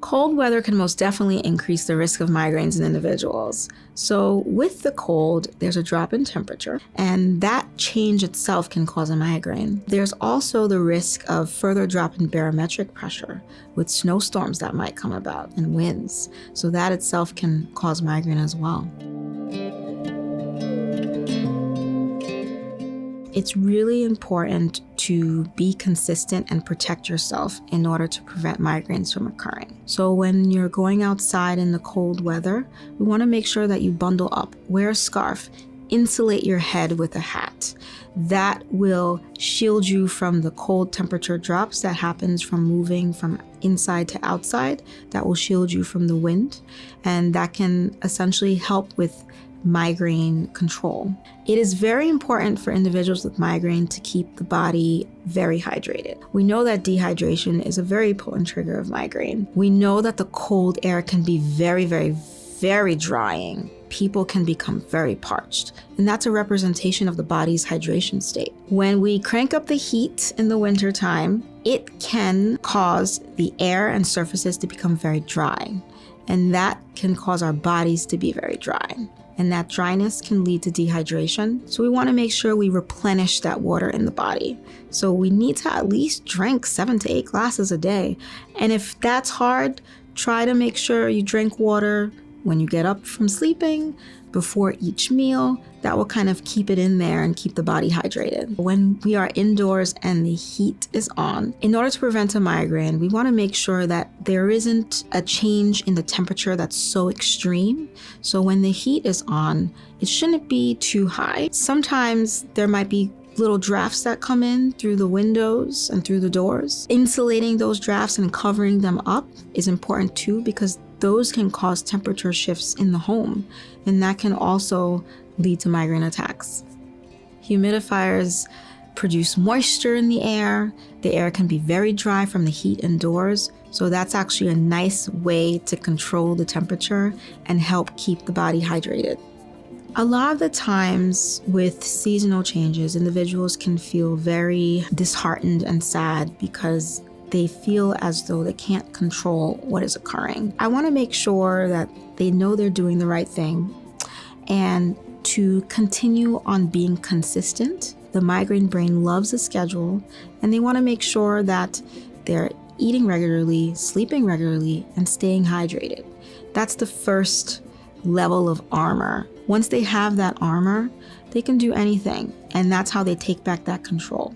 Cold weather can most definitely increase the risk of migraines in individuals. So with the cold, there's a drop in temperature, and that change itself can cause a migraine. There's also the risk of further drop in barometric pressure with snowstorms that might come about and winds. So that itself can cause migraine as well. It's really important to be consistent and protect yourself in order to prevent migraines from occurring. So when you're going outside in the cold weather, we want to make sure that you bundle up, wear a scarf, insulate your head with a hat. That will shield you from the cold temperature drops that happens from moving from inside to outside. That will shield you from the wind, and that can essentially help with migraine control. It is very important for individuals with migraine to keep the body very hydrated. We know that dehydration is a very potent trigger of migraine. We know that the cold air can be very, very, very drying. People can become very parched, and that's a representation of the body's hydration state. When we crank up the heat in the winter time, it can cause the air and surfaces to become very dry, and that can cause our bodies to be very dry. And that dryness can lead to dehydration. So we want to make sure we replenish that water in the body. So we need to at least drink 7 to 8 glasses a day. And if that's hard, try to make sure you drink water when you get up from sleeping, before each meal. That will kind of keep it in there and keep the body hydrated. When we are indoors and the heat is on, in order to prevent a migraine, we want to make sure that there isn't a change in the temperature that's so extreme. So when the heat is on, it shouldn't be too high. Sometimes there might be little drafts that come in through the windows and through the doors. Insulating those drafts and covering them up is important too, because those can cause temperature shifts in the home, and that can also lead to migraine attacks. Humidifiers produce moisture in the air. The air can be very dry from the heat indoors, so that's actually a nice way to control the temperature and help keep the body hydrated. A lot of the times with seasonal changes, individuals can feel very disheartened and sad because they feel as though they can't control what is occurring. I want to make sure that they know they're doing the right thing and to continue on being consistent. The migraine brain loves a schedule, and they want to make sure that they're eating regularly, sleeping regularly, and staying hydrated. That's the first level of armor. Once they have that armor, they can do anything, and that's how they take back that control.